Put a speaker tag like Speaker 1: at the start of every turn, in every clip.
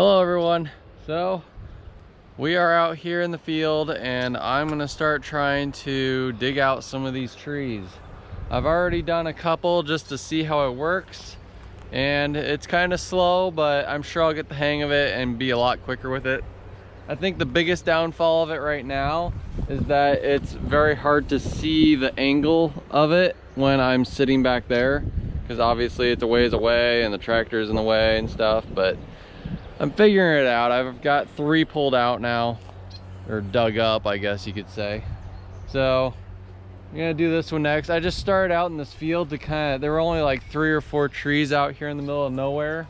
Speaker 1: Hello everyone. So we are out here in the field and I'm gonna start trying to dig out some of these trees. I've already done a couple just to see how it works, and it's kind of slow, but I'm sure I'll get the hang of it and be a lot quicker with it. I think the biggest downfall of it right now is that it's very hard to see the angle of it when I'm sitting back there, because obviously it's a ways away and the tractor's in the way and stuff, but I'm figuring it out. I've got 3 pulled out now, or dug up, I guess you could say. So I'm gonna do this one next. I just started out in this field to there were only like 3 or 4 trees out here in the middle of nowhere.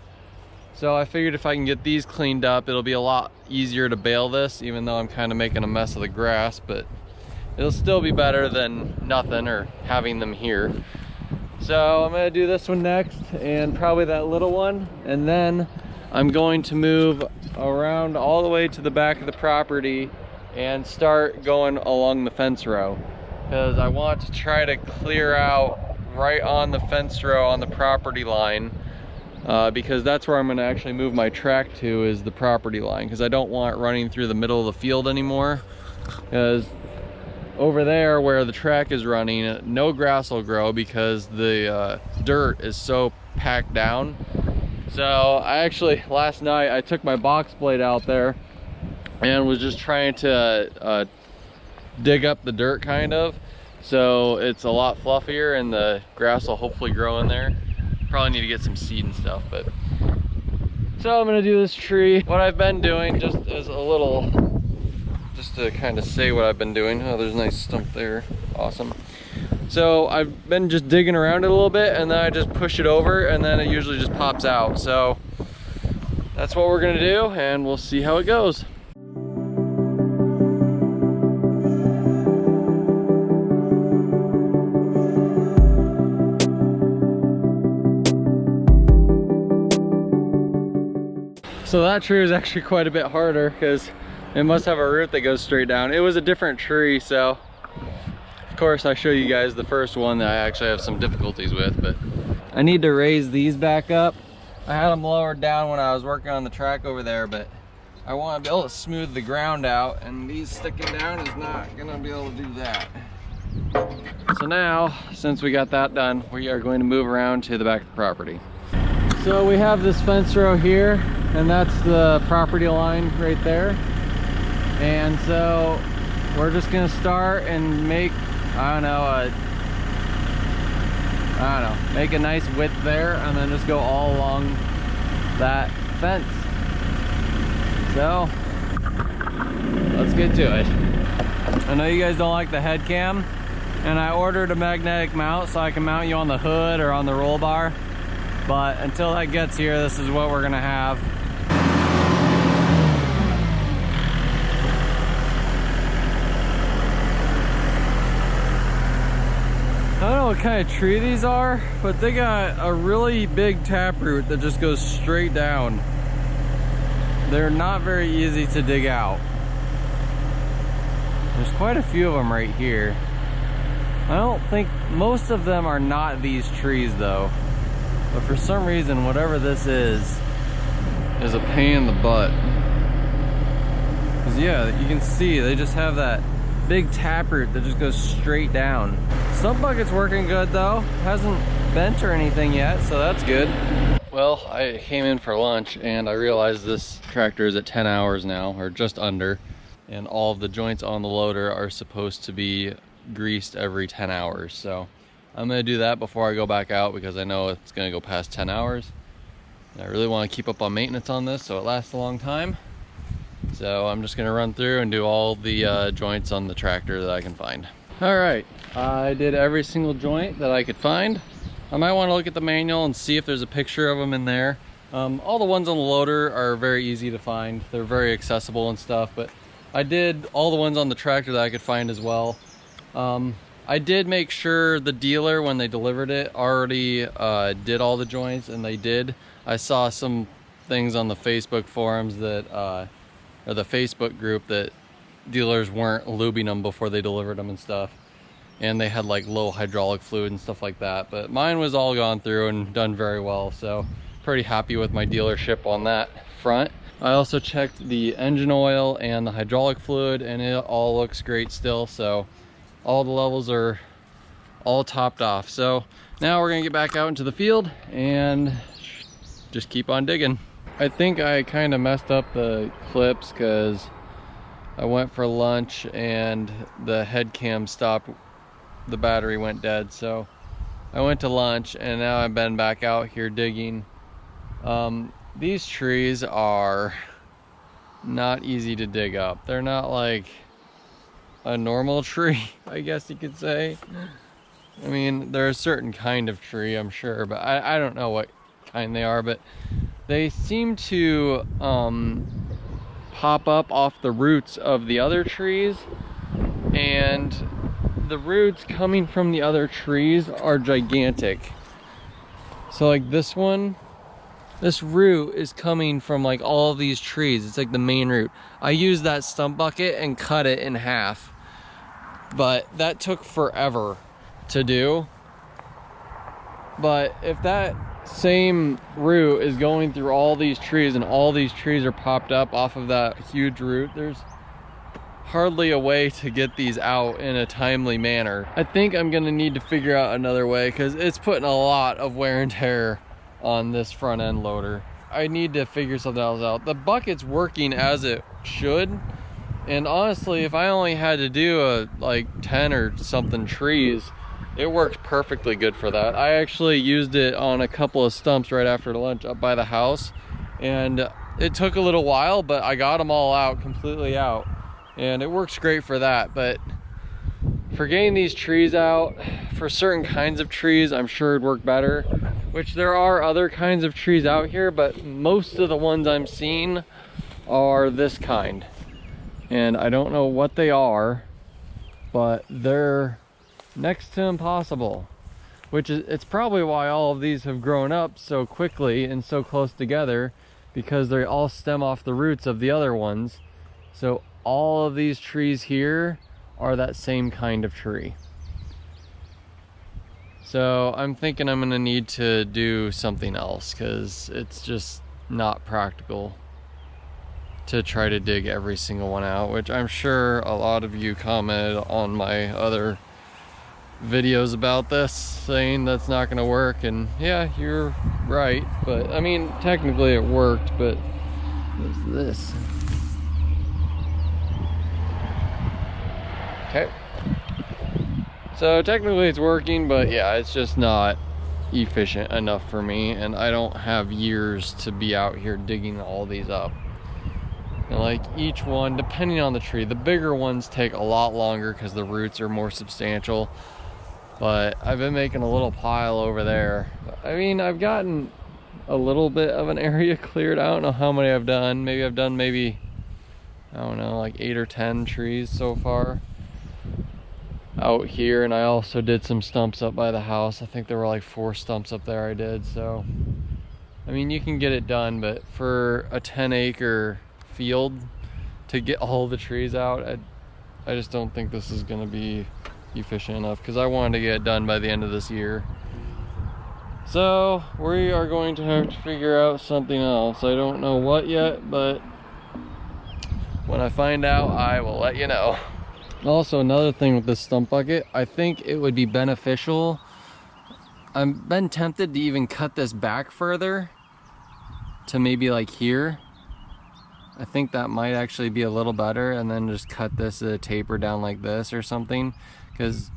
Speaker 1: So I figured if I can get these cleaned up, it'll be a lot easier to bale this, even though I'm kind of making a mess of the grass, but it'll still be better than nothing or having them here. So I'm gonna do this one next, and probably that little one, and then I'm going to move around all the way to the back of the property and start going along the fence row, because I want to try to clear out right on the fence row on the property line, because that's where I'm going to actually move my track to, is the property line, because I don't want it running through the middle of the field anymore, because over there where the track is running, no grass will grow because the dirt is so packed down. So I actually, last night, I took my box blade out there and was just trying to dig up the dirt kind of, so it's a lot fluffier and the grass will hopefully grow in there. Probably need to get some seed and stuff, but so I'm gonna do this tree. What I've been doing, just as a little, just to kind of say what I've been doing. Oh, there's a nice stump there, awesome. So I've been just digging around it a little bit, and then I just push it over, and then it usually just pops out. So that's what we're gonna do, and we'll see how it goes. So that tree was actually quite a bit harder because it must have a root that goes straight down. It was a different tree, so of course I show you guys the first one that I actually have some difficulties with, but I need to raise these back up. I had them lowered down when I was working on the track over there, but I want to be able to smooth the ground out, and these sticking down is not gonna be able to do that. So now, since we got that done, we are going to move around to the back of the property. So we have this fence row here, and that's the property line right there. And so we're just gonna start and make, make a nice width there, and then just go all along that fence. So let's get to it. I know you guys don't like the head cam, and I ordered a magnetic mount so I can mount you on the hood or on the roll bar, but until that gets here, this is what we're gonna have. I don't know what kind of tree these are, but they got a really big taproot that just goes straight down. They're not very easy to dig out. There's quite a few of them right here. I don't think, most of them are not these trees though. But for some reason, whatever this is a pain in the butt. Cause yeah, you can see they just have that big taproot that just goes straight down. Stump Bucket's working good though. Hasn't bent or anything yet, so that's good. Well, I came in for lunch and I realized this tractor is at 10 hours now, or just under. And all of the joints on the loader are supposed to be greased every 10 hours. So I'm gonna do that before I go back out, because I know it's gonna go past 10 hours. And I really wanna keep up on maintenance on this so it lasts a long time. So I'm just gonna run through and do all the joints on the tractor that I can find. All right, I did every single joint that I could find. I might wanna look at the manual and see if there's a picture of them in there. All the ones on the loader are very easy to find. They're very accessible and stuff, but I did all the ones on the tractor that I could find as well. I did make sure the dealer, when they delivered it, already did all the joints, and they did. I saw some things on the Facebook forums that, or the Facebook group, that dealers weren't lubing them before they delivered them and stuff. And they had like low hydraulic fluid and stuff like that. But mine was all gone through and done very well. So pretty happy with my dealership on that front. I also checked the engine oil and the hydraulic fluid, and it all looks great still. So all the levels are all topped off. So now we're gonna get back out into the field and just keep on digging. I think I kind of messed up the clips because I went for lunch and the head cam stopped, the battery went dead. So I went to lunch and now I've been back out here digging. These trees are not easy to dig up. They're not like a normal tree, I guess you could say. I mean, they're a certain kind of tree, I'm sure, but I don't know what kind they are, but they seem to pop up off the roots of the other trees, and the roots coming from the other trees are gigantic. So like this one, this root is coming from like all of these trees. It's like the main root. I used that stump bucket and cut it in half, but that took forever to do. But if that same root is going through all these trees and all these trees are popped up off of that huge root, there's hardly a way to get these out in a timely manner. I think I'm gonna need to figure out another way because it's putting a lot of wear and tear on this front end loader. I need to figure something else out. The bucket's working as it should, and honestly, if I only had to do like 10 or something trees, it worked perfectly good for that. I actually used it on a couple of stumps right after lunch up by the house, and it took a little while, but I got them all out, completely out, and it works great for that. But for getting these trees out, for certain kinds of trees, I'm sure it'd work better, which there are other kinds of trees out here, but most of the ones I'm seeing are this kind. And I don't know what they are, but they're next to impossible, which is, it's probably why all of these have grown up so quickly and so close together, because they all stem off the roots of the other ones. So all of these trees here are that same kind of tree. So I'm thinking I'm gonna need to do something else because it's just not practical to try to dig every single one out, which I'm sure a lot of you commented on my other videos about this saying that's not gonna work, and yeah, you're right. But I mean, technically it worked, but what's this? Okay, so technically it's working, but yeah, it's just not efficient enough for me, and I don't have years to be out here digging all these up. And like each one, depending on the tree, the bigger ones take a lot longer because the roots are more substantial. But I've been making a little pile over there. I mean, I've gotten a little bit of an area cleared. I don't know how many I've done. Maybe I've done I don't know, like 8 or 10 trees so far out here. And I also did some stumps up by the house. I think there were like 4 stumps up there I did. So, I mean, you can get it done, but for a 10-acre field to get all the trees out, I just don't think this is gonna be efficient enough, because I wanted to get it done by the end of this year. So we are going to have to figure out something else. I don't know what yet, but when I find out, I will let you know. Also, another thing with this stump bucket, I think it would be beneficial. I've been tempted to even cut this back further to maybe like here. I think that might actually be a little better, and then just cut this at a taper down like this or something, because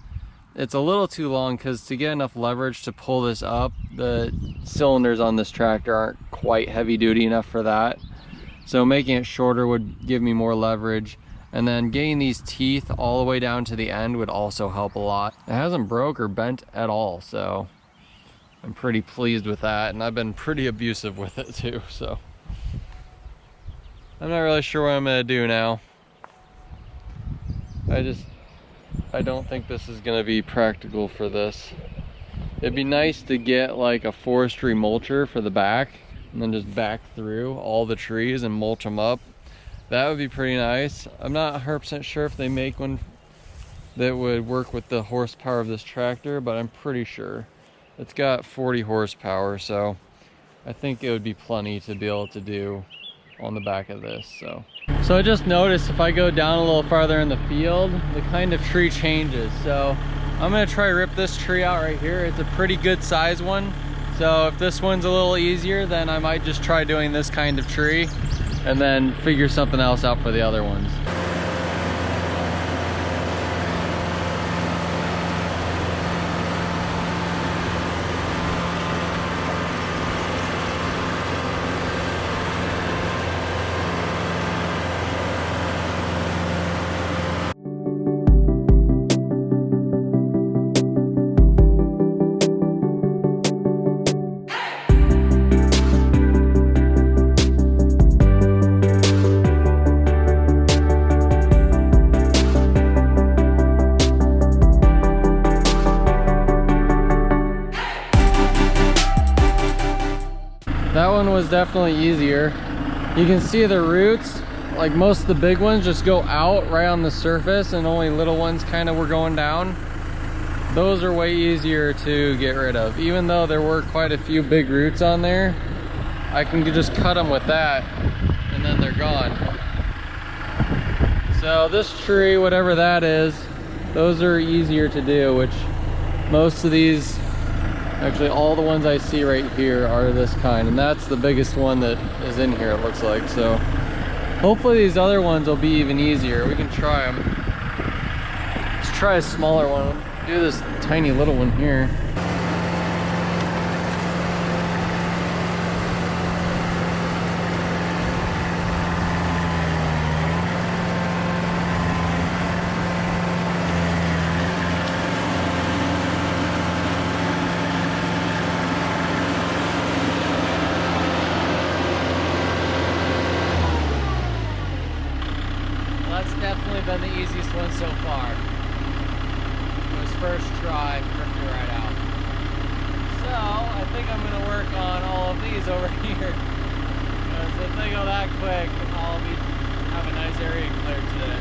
Speaker 1: it's a little too long, because to get enough leverage to pull this up, the cylinders on this tractor aren't quite heavy duty enough for that. So making it shorter would give me more leverage, and then getting these teeth all the way down to the end would also help a lot. It hasn't broke or bent at all, so I'm pretty pleased with that, and I've been pretty abusive with it too, so I'm not really sure what I'm gonna do now. I don't think this is gonna be practical for this. It'd be nice to get like a forestry mulcher for the back and then just back through all the trees and mulch them up. That would be pretty nice. I'm not 100% sure if they make one that would work with the horsepower of this tractor, but I'm pretty sure. It's got 40 horsepower, so I think it would be plenty to be able to do on the back of this. So I just noticed if I go down a little farther in the field, the kind of tree changes. So I'm gonna try to rip this tree out right here. It's a pretty good size one. So if this one's a little easier, then I might just try doing this kind of tree and then figure something else out for the other ones. That one was definitely easier. You can see the roots, like most of the big ones just go out right on the surface and only little ones kind of were going down. Those are way easier to get rid of. Even though there were quite a few big roots on there, I can just cut them with that and then they're gone. So this tree, whatever that is, those are easier to do, which most of these, actually all the ones I see right here are this kind, and that's the biggest one that is in here, it looks like. So hopefully these other ones will be even easier. We can try them. Let's try a smaller one. Do this tiny little one here. Definitely been the easiest one so far. It was first try, ripped it right out. So I think I'm going to work on all of these over here. Because if they go that quick, I'll have a nice area cleared today.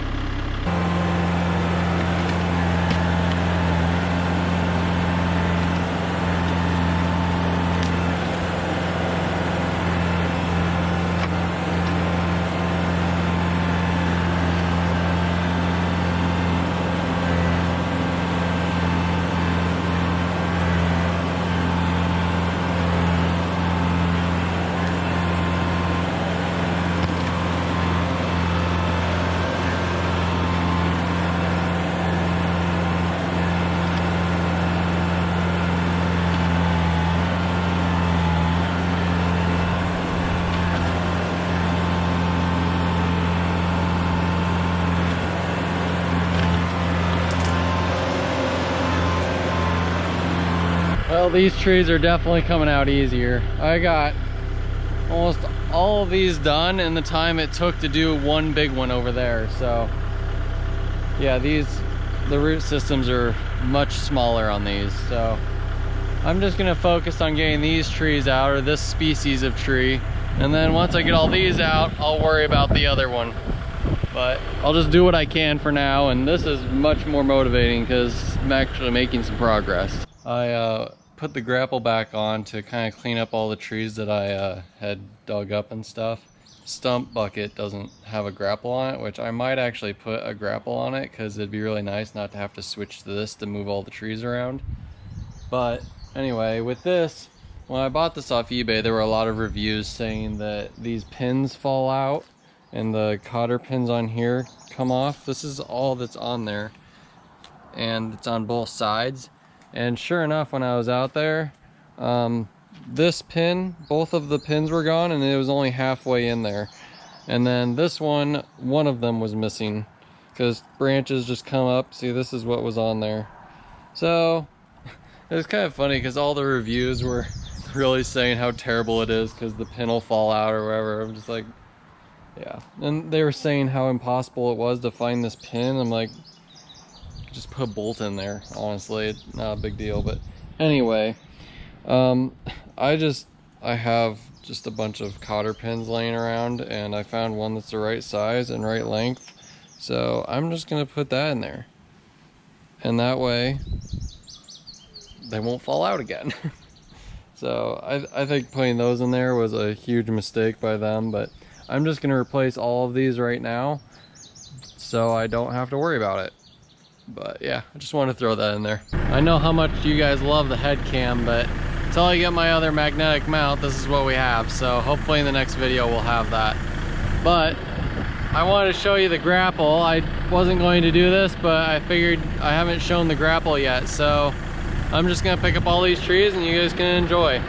Speaker 1: Well, these trees are definitely coming out easier. I got almost all of these done in the time it took to do one big one over there. So yeah, the root systems are much smaller on these. So I'm just gonna focus on getting these trees out, or this species of tree. And then once I get all these out, I'll worry about the other one. But I'll just do what I can for now, and this is much more motivating because I'm actually making some progress. I put the grapple back on to kind of clean up all the trees that I had dug up and stuff. Stump Bucket doesn't have a grapple on it, which I might actually put a grapple on it because it'd be really nice not to have to switch to this to move all the trees around. But anyway, with this, when I bought this off eBay, there were a lot of reviews saying that these pins fall out and the cotter pins on here come off. This is all that's on there, and it's on both sides. And sure enough, when I was out there, this pin, both of the pins were gone, and it was only halfway in there. And then this one of them was missing because branches just come up. See, this is what was on there. So it was kind of funny because all the reviews were really saying how terrible it is because the pin will fall out or whatever. I'm just like, yeah. And they were saying how impossible it was to find this pin. I'm like, just put a bolt in there, honestly. It's not a big deal. But anyway, I have just a bunch of cotter pins laying around, and I found one that's the right size and right length. So I'm just gonna put that in there, and that way they won't fall out again. So I think putting those in there was a huge mistake by them, but I'm just gonna replace all of these right now so I don't have to worry about it. But yeah, I just want to throw that in there. I know how much you guys love the head cam, but until I get my other magnetic mount, this is what we have. So hopefully in the next video we'll have that. But I wanted to show you the grapple. I wasn't going to do this, but I figured I haven't shown the grapple yet. So I'm just gonna pick up all these trees and you guys can enjoy.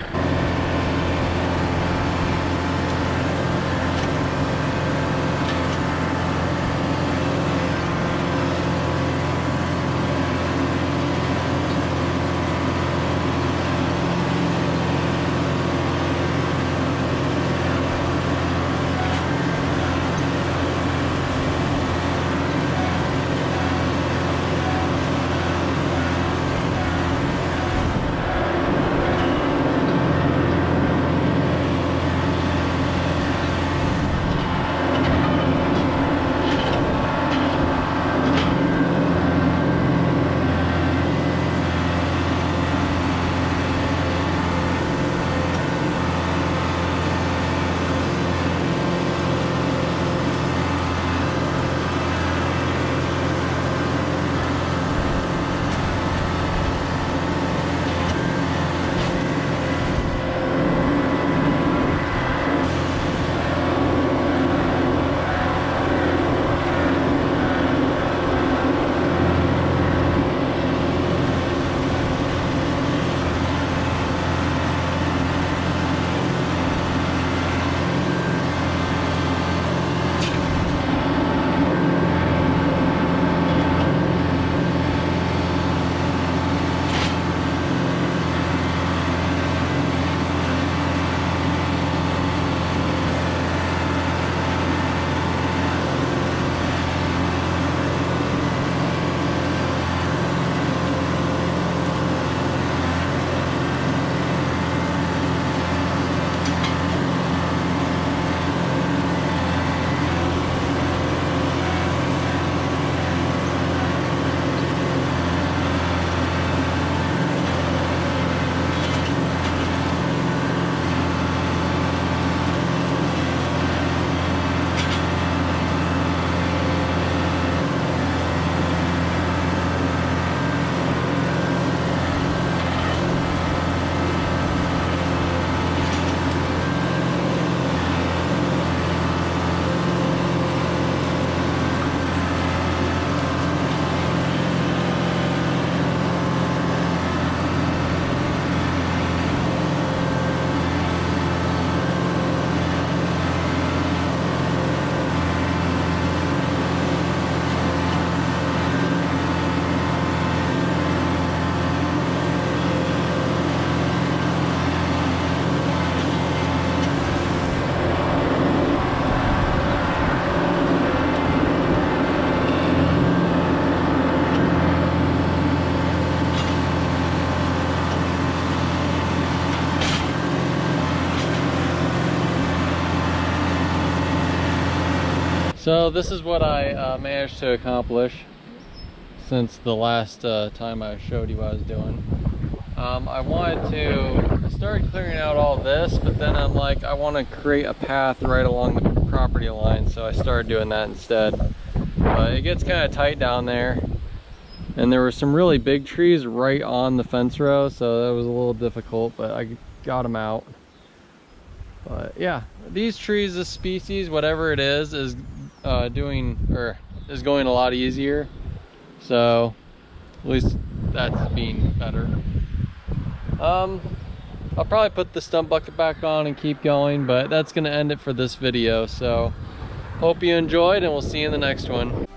Speaker 1: So this is what I managed to accomplish since the last time I showed you what I was doing. I started clearing out all this, but then I'm like, I want to create a path right along the property line, so I started doing that instead. But it gets kind of tight down there, and there were some really big trees right on the fence row, so that was a little difficult, but I got them out. But yeah, these trees, this species, whatever it is going a lot easier. So at least that's being better. I'll probably put the stump bucket back on and keep going, but that's gonna end it for this video. So hope you enjoyed, and we'll see you in the next one.